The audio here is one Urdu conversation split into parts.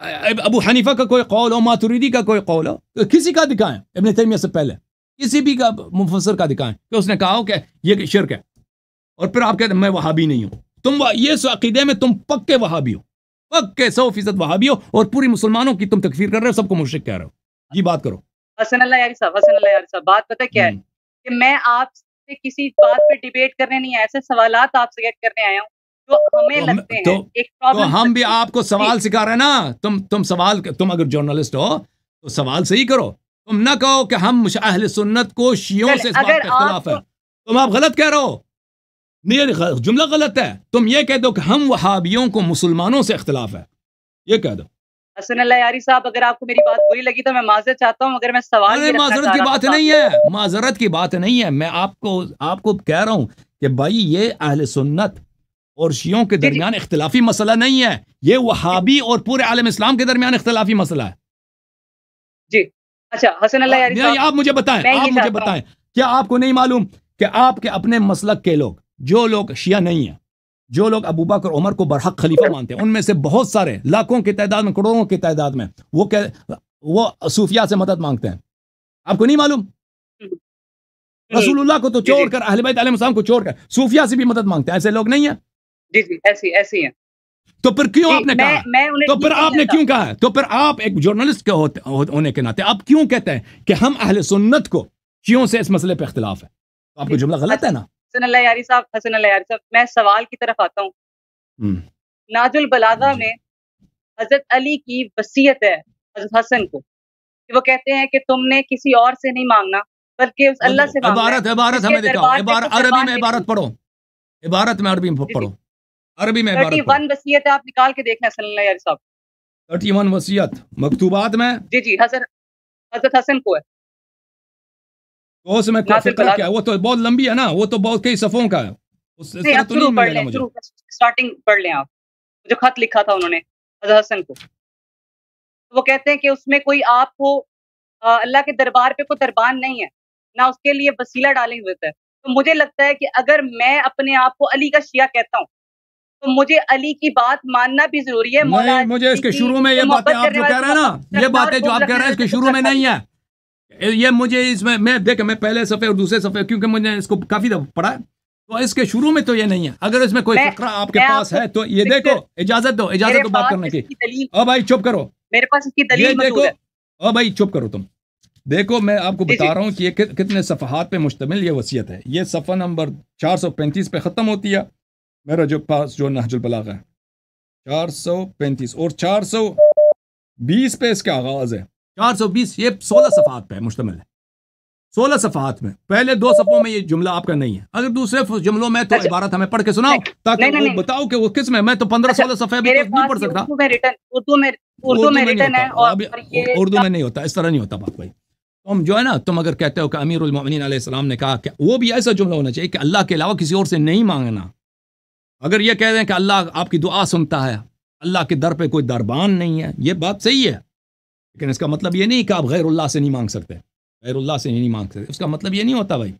ابو حنیفہ کا کوئی قول ہو، ماتریدی کا کوئی قول ہو، کسی کا دکھائیں، ابن تیمیہ سے پہلے کسی بھی کا مفسر کا دکھائیں کہ اس نے کہا ہو کہ یہ شرک ہے، اور پھر آپ کہتے ہیں میں وہابی نہیں ہوں. تم یہ عقیدے میں تم پکے وہابی ہو، پکے 100% وہابی ہو، اور پوری مسلمانوں کی تم تکفیر کر رہے ہو، سب کو مشرک کہہ رہے ہو. جی بات کرو. حسن اللہ یاری صاحب، حسن اللہ یاری صاحب، بات پتہ کیا ہے کہ میں آپ سے کسی بات پہ ڈیبیٹ کرنے نہیں آیا، ایسے سوالات آپ سے گیٹ کرنے آیا ہوں جو ہمیں لگتے ہیں ایک تو پرابلم. ہم بھی آپ کو سوال سکھا رہے ہیں نا. تم اگر جرنلسٹ ہو تو سوال صحیح کرو. تم نہ کہو کہ ہم اہل سنت کو شیعوں سے اس بات کا اختلاف ہے. تم آپ غلط کہہ رہے ہو، یہ جملہ غلط ہے. تم یہ کہہ دو کہ ہم وہابیوں کو مسلمانوں سے اختلاف ہے، یہ کہہ دو. حسن اللہ یاری صاحب، اگر آپ کو میری بات بری لگی تو میں معذرت چاہتا ہوں، اگر میں سوال یہ رکھنا معذرت چاہ کی رہا بات تھا نہیں ہے، معذرت کی بات نہیں ہے. میں آپ کو کہہ رہا ہوں کہ بھائی یہ اہل سنت اور شیعوں کے درمیان اختلافی مسئلہ نہیں ہے، یہ وہابی اور پورے عالم اسلام کے درمیان اختلافی مسئلہ ہے. جی اچھا حسن اللہ یاری صاحب، آپ مجھے بتائیں کیا آپ کو نہیں معلوم کہ آپ کے اپنے مسلک کے لوگ، جو لوگ شیعہ نہیں ہیں، جو لوگ ابو بکر عمر کو برحق خلیفہ مانتے ہیں، ان میں سے بہت سارے لاکھوں کی تعداد میں، کروڑوں کی تعداد میں وہ صوفیاء سے مدد مانگتے ہیں. آپ کو نہیں معلوم؟ رسول اللہ کو تو چھوڑ کر، اہل بیت علیہ السلام کو چھوڑ کر صوفیاء سے بھی مدد مانگتے ہیں. ایسے لوگ نہیں ہیں؟ جی جی ایسی ہیں. تو پھر کیوں آپ نے کہا؟ تو پھر آپ نے کیوں کہا؟ تو پھر آپ ایک جرنلسٹ کے ہونے کے ناطے آپ کیوں کہتے ہیں کہ ہم اہل سنت کو شیعوں سے اس مسئلے پہ اختلاف ہے؟ تو آپ کو جملہ غلط ہے نا. حسن اللہ یاری صاحب، میں سوال کی طرف آتا ہوں. ناج البلاغہ میں حضرت علی کی وصیت ہے حضرت حسن کو، کہ وہ کہتے ہیں کہ تم نے کسی اور سے نہیں مانگنا بلکہ اس اللہ سے مانگنا ہے. عبارت ہمیں دکھاؤ، عربی میں عبارت پڑھو، عبارت میں عربی میں پڑھو، عربی میں عبارت پڑھو. 31 وصیت ہے، آپ نکال کے دیکھنا حسن اللہ یاری صاحب. 31 وصیت مکتوبات میں؟ جی حضرت حسن کو ہے. تو اس میں فقرہ کیا ہے؟ وہ تو بہت لمبی ہے نا، وہ تو بہت کئی صفحوں کا ہے. شروع پڑھ لیں، سٹارٹنگ پڑھ لیں آپ، جو خط لکھا تھا انہوں نے حضرت حسن کو. وہ کہتے ہیں کہ اس میں کوئی آپ کو اللہ کے دربار پہ کوئی دربان نہیں ہے، نہ اس کے لیے وسیلہ ڈالیں ہوئے ہے. تو مجھے لگتا ہے کہ اگر میں اپنے آپ کو علی کا شیعہ کہتا ہوں تو مجھے علی کی بات ماننا بھی ضروری ہے. نہیں، مجھے اس کے شروع میں یہ باتیں آپ جو کہہ رہے ہیں نا، یہ باتیں جو آپ کہہ رہے ہیں اس کے شروع میں نہیں ہے. یہ مجھے اس میں دیکھیں، میں پہلے صفحے اور دوسرے صفحے، کیونکہ مجھے اس کو کافی دفعہ پڑھا ہے، تو اس کے شروع میں تو یہ نہیں ہے. اگر اس میں کوئی فقرہ آپ کے پاس ہے تو یہ دیکھو. اجازت دو بات کرنے کی. او بھائی چپ کرو، میرے پاس اس کی دلیل موجود ہے. او بھائی چپ کرو تم. دیکھو میں آپ کو بتا رہا ہوں کہ یہ کتنے صفحات پہ مشتمل یہ وصیت ہے. یہ صفحہ نمبر 435 پہ ختم ہوتی ہے. میرا جو پاس جو نہج البلاغہ ہے 435 اور 420 پہ اس کا آغاز ہے. 420 یہ 16 صفحات پہ مشتمل ہے. 16 صفحات میں پہلے 2 صفحوں میں یہ جملہ آپ کا نہیں ہے. اگر دوسرے جملوں میں تو عبارت ہمیں پڑھ کے سناؤ تاکہ وہ بتاؤ کہ وہ کس میں تو 15-16 صفحے بھی نہیں پڑھ سکتا. اردو میں ریٹن ہے، اور اردو میں نہیں ہوتا، اس طرح نہیں ہوتا بات بھائی. تم جو ہے نا، تم اگر کہتے ہو کہ امیر المؤمنین علیہ السلام نے کہا کہ وہ بھی ایسا جملہ ہونا چاہیے کہ اللہ کے علاوہ کسی اور سے نہیں مانگنا. اگر یہ کہہ دیں کہ اللہ آپ کی دعا سنتا ہے، اللہ کے در پہ کوئی دربان نہیں ہے، یہ بات صحیح ہے، لیکن اس کا مطلب یہ نہیں کہ آپ غیر اللہ سے نہیں مانگ سکتے. غیر اللہ سے نہیں مانگ سکتے، اس کا مطلب یہ نہیں ہوتا بھائی.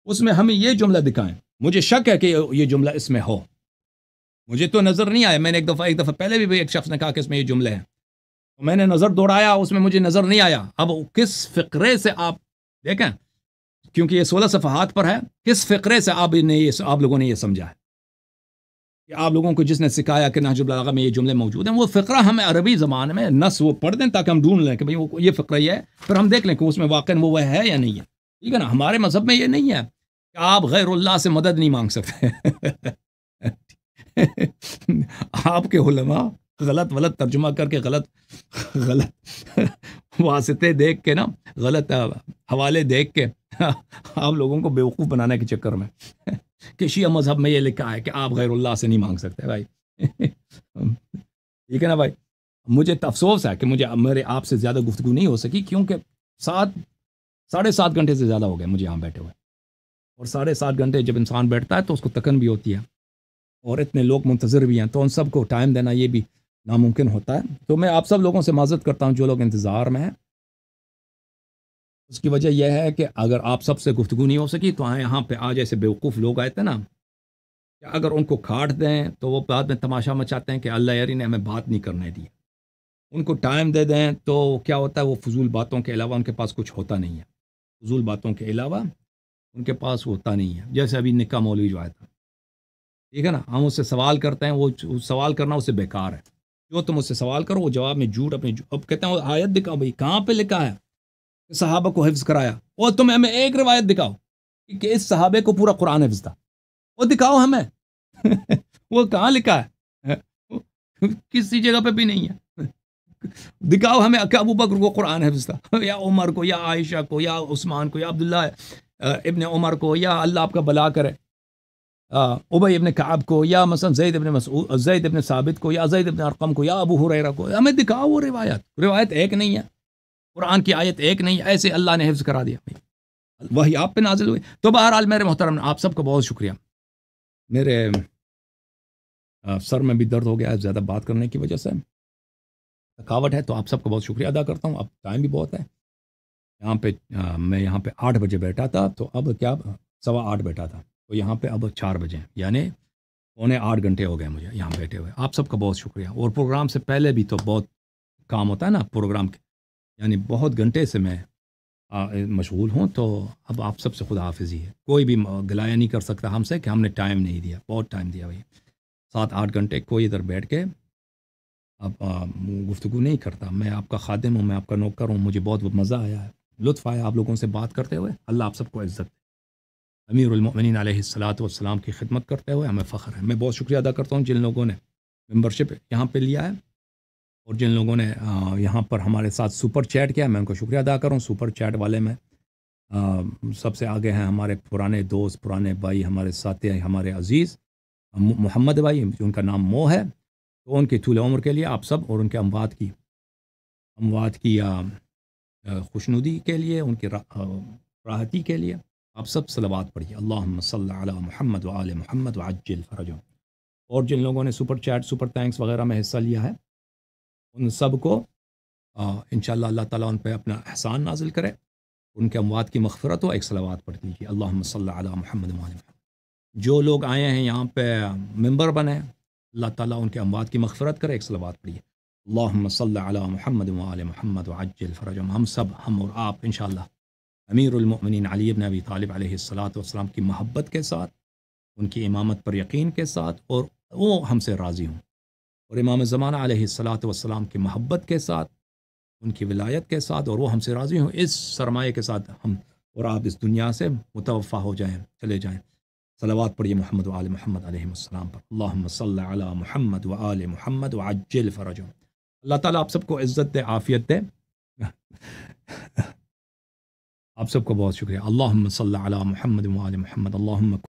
اس میں ہمیں یہ جملہ دکھائیں. مجھے شک ہے کہ یہ جملہ اس میں ہو، مجھے تو نظر نہیں آیا. میں نے ایک دفعہ پہلے بھی ایک شخص نے کہا کہ اس میں یہ جملے ہیں، تو میں نے نظر دوڑایا، اس میں مجھے نظر نہیں آیا. اب کس فقرے سے آپ دیکھیں، کیونکہ یہ 16 صفحات پر ہے، کس فقرے سے آپ لوگوں نے یہ سمجھا ہے کہ آپ لوگوں کو جس نے سکھایا کہ نہج البلاغہ میں یہ جملے موجود ہیں، وہ فقرہ ہمیں عربی زبان میں نص وہ پڑھ دیں تاکہ ہم ڈھونڈ لیں کہ بھئی وہ یہ فقرہ یہ ہے، پھر ہم دیکھ لیں کہ اس میں واقعا وہ ہے یا نہیں ہے. ٹھیک ہے نا. ہمارے مذہب میں یہ نہیں ہے کہ آپ غیر اللہ سے مدد نہیں مانگ سکتے. آپ کے علماء غلط ترجمہ کر کے غلط واسطے دیکھ کے نا، غلط حوالے دیکھ کے آپ لوگوں کو بیوقوف بنانے کے چکر میں کہ شیعہ مذہب میں یہ لکھا ہے کہ آپ غیر اللہ سے نہیں مانگ سکتے. بھائی ٹھیک ہے نا بھائی. مجھے افسوس ہے کہ میرے آپ سے زیادہ گفتگو نہیں ہو سکی، کیونکہ 7.5 گھنٹے سے زیادہ ہو گئے مجھے یہاں بیٹھے ہوئے، اور 7.5 گھنٹے جب انسان بیٹھتا ہے تو اس کو تکن بھی ہوتی ہے، اور اتنے لوگ منتظر بھی ہیں، تو ان سب کو ٹائم دینا یہ بھی ناممکن ہوتا ہے. تو میں آپ سب لوگوں سے معذرت کرتا ہوں جو لوگ انتظار میں ہیں. اس کی وجہ یہ ہے کہ اگر آپ سب سے گفتگو نہیں ہو سکی تو یہاں پہ آج ایسے بیوقوف لوگ آئے تھے نا، کہ اگر ان کو کاٹ دیں تو وہ بعد میں تماشا مچاتے ہیں کہ اللہ یاری نے ہمیں بات نہیں کرنے دی. ان کو ٹائم دے دیں تو کیا ہوتا ہے، وہ فضول باتوں کے علاوہ ان کے پاس کچھ ہوتا نہیں ہے، فضول باتوں کے علاوہ ان کے پاس ہوتا نہیں ہے. جیسے ابھی نکاح مولوی جو آیا تھا، ٹھیک ہے نا، ہم اس سے سوال کرتے ہیں، وہ سوال کرنا اس سے بیکار ہے. جو تم اس سے سوال کرو وہ جواب میں جھوٹ اپنے اب کہتے ہیں وہ آیت دکھاؤ بھائی کہاں پہ لکھا ہے کہ صحابہ کو حفظ کرایا، اور تم ہمیں ایک روایت دکھاؤ کہ اس صحابے کو پورا قرآن حفظ تھا، وہ دکھاؤ ہمیں. وہ کہاں لکھا ہے؟ کسی جگہ پہ بھی نہیں ہے. دکھاؤ ہمیں کہ ابو بکر کو قرآن حفظ تھا، یا عمر کو، یا عائشہ کو، یا عثمان کو، یا عبداللہ ابن عمر کو، یا اللہ آپ کا بلا کرے ابی ابن کعب کو، یا مثلا زید ابن ثابت کو، یا زید ابن ارقم کو، یا ابو ہریرہ کو. ہمیں دکھاؤ وہ روایت ایک نہیں ہے، قرآن کی آیت ایک نہیں ہے، ایسے اللہ نے حفظ کرا دیا بھائی، وہی آپ پہ نازل ہوئی. تو بہرحال میرے محترم آپ سب کا بہت شکریہ. میرے سر میں بھی درد ہو گیا ہے زیادہ بات کرنے کی وجہ سے، تھکاوٹ ہے، تو آپ سب کا بہت شکریہ ادا کرتا ہوں. اب ٹائم بھی بہت ہے یہاں پہ، میں یہاں پہ 8 بجے بیٹھا تھا، تو اب کیا 8:15 بیٹھا تھا، تو یہاں پہ اب 4 بجے، یعنی 7.25 گھنٹے ہو گئے مجھے یہاں بیٹھے ہوئے. آپ سب کا بہت شکریہ. اور پروگرام سے پہلے بھی تو بہت کام ہوتا ہے نا پروگرام کے، یعنی بہت گھنٹے سے میں مشغول ہوں. تو اب آپ سب سے خدا حافظی ہے. کوئی بھی گلایہ نہیں کر سکتا ہم سے کہ ہم نے ٹائم نہیں دیا، بہت ٹائم دیا بھائی. 7-8 گھنٹے کوئی ادھر بیٹھ کے اب گفتگو نہیں کرتا. میں آپ کا خادم ہوں، میں آپ کا نوکر ہوں. مجھے بہت مزہ آیا ہے، لطف آیا آپ لوگوں سے بات کرتے ہوئے. اللہ آپ سب کو عزت دے. امیر المؤمنین علیہ الصلاۃ والسلام کی خدمت کرتے ہوئے ہمیں فخر ہے. میں بہت شکریہ ادا کرتا ہوں جن لوگوں نے ممبرشپ یہاں پہ لیا ہے، اور جن لوگوں نے یہاں پر ہمارے ساتھ سپر چیٹ کیا، میں ان کو شکریہ ادا کروں. سپر چیٹ والے میں سب سے آگے ہیں ہمارے پرانے دوست، پرانے بھائی، ہمارے ساتھی، ہمارے عزیز محمد بھائی، ان کا نام مو ہے. تو ان کی طول عمر کے لیے آپ سب، اور ان کے اموات کی خوشنودی کے لیے، ان کی راحتی کے لیے آپ سب صلوات پڑھیے. اللہم صلی علی محمد و آل محمد وعجل فرجهم. اور جن لوگوں نے سپر چیٹ، سپر تھینکس وغیرہ میں حصہ لیا ہے، ان سب کو انشاءاللہ اللہ تعالیٰ ان پہ اپنا احسان نازل کرے، ان کے اموات کی مغفرت ہو. ایک صلوات پڑھ دیجیے، اللہم صلی علی محمد و آل محمد. جو لوگ آئے ہیں یہاں پہ ممبر بنے، اللہ تعالیٰ ان کے اموات کی مغفرت کرے. ایک صلوات پڑھیے، اللہم صلی علی محمد و آل محمد وعجل فرجهم. ہم سب، ہم اور آپ انشاءاللہ امیر المؤمنین علی بن ابی طالب علیہ الصلاۃ والسلام کی محبت کے ساتھ، ان کی امامت پر یقین کے ساتھ، اور وہ ہم سے راضی ہوں، اور امام زمانہ علیہ الصلاۃ والسلام کی محبت کے ساتھ، ان کی ولایت کے ساتھ، اور وہ ہم سے راضی ہوں. اس سرمایہ کے ساتھ ہم اور آپ اس دنیا سے متوفا ہو جائیں، چلے جائیں. صلوات پڑھیے محمد و آل محمد علیہ السلام پر. اللہم صلی علی محمد و آل محمد وعجل فرجهم. اللہ تعالیٰ آپ سب کو عزت دے، عافیت دے. آپ سب کو بہت شکریہ. اللہم صلی علی محمد و آل محمد. اللہم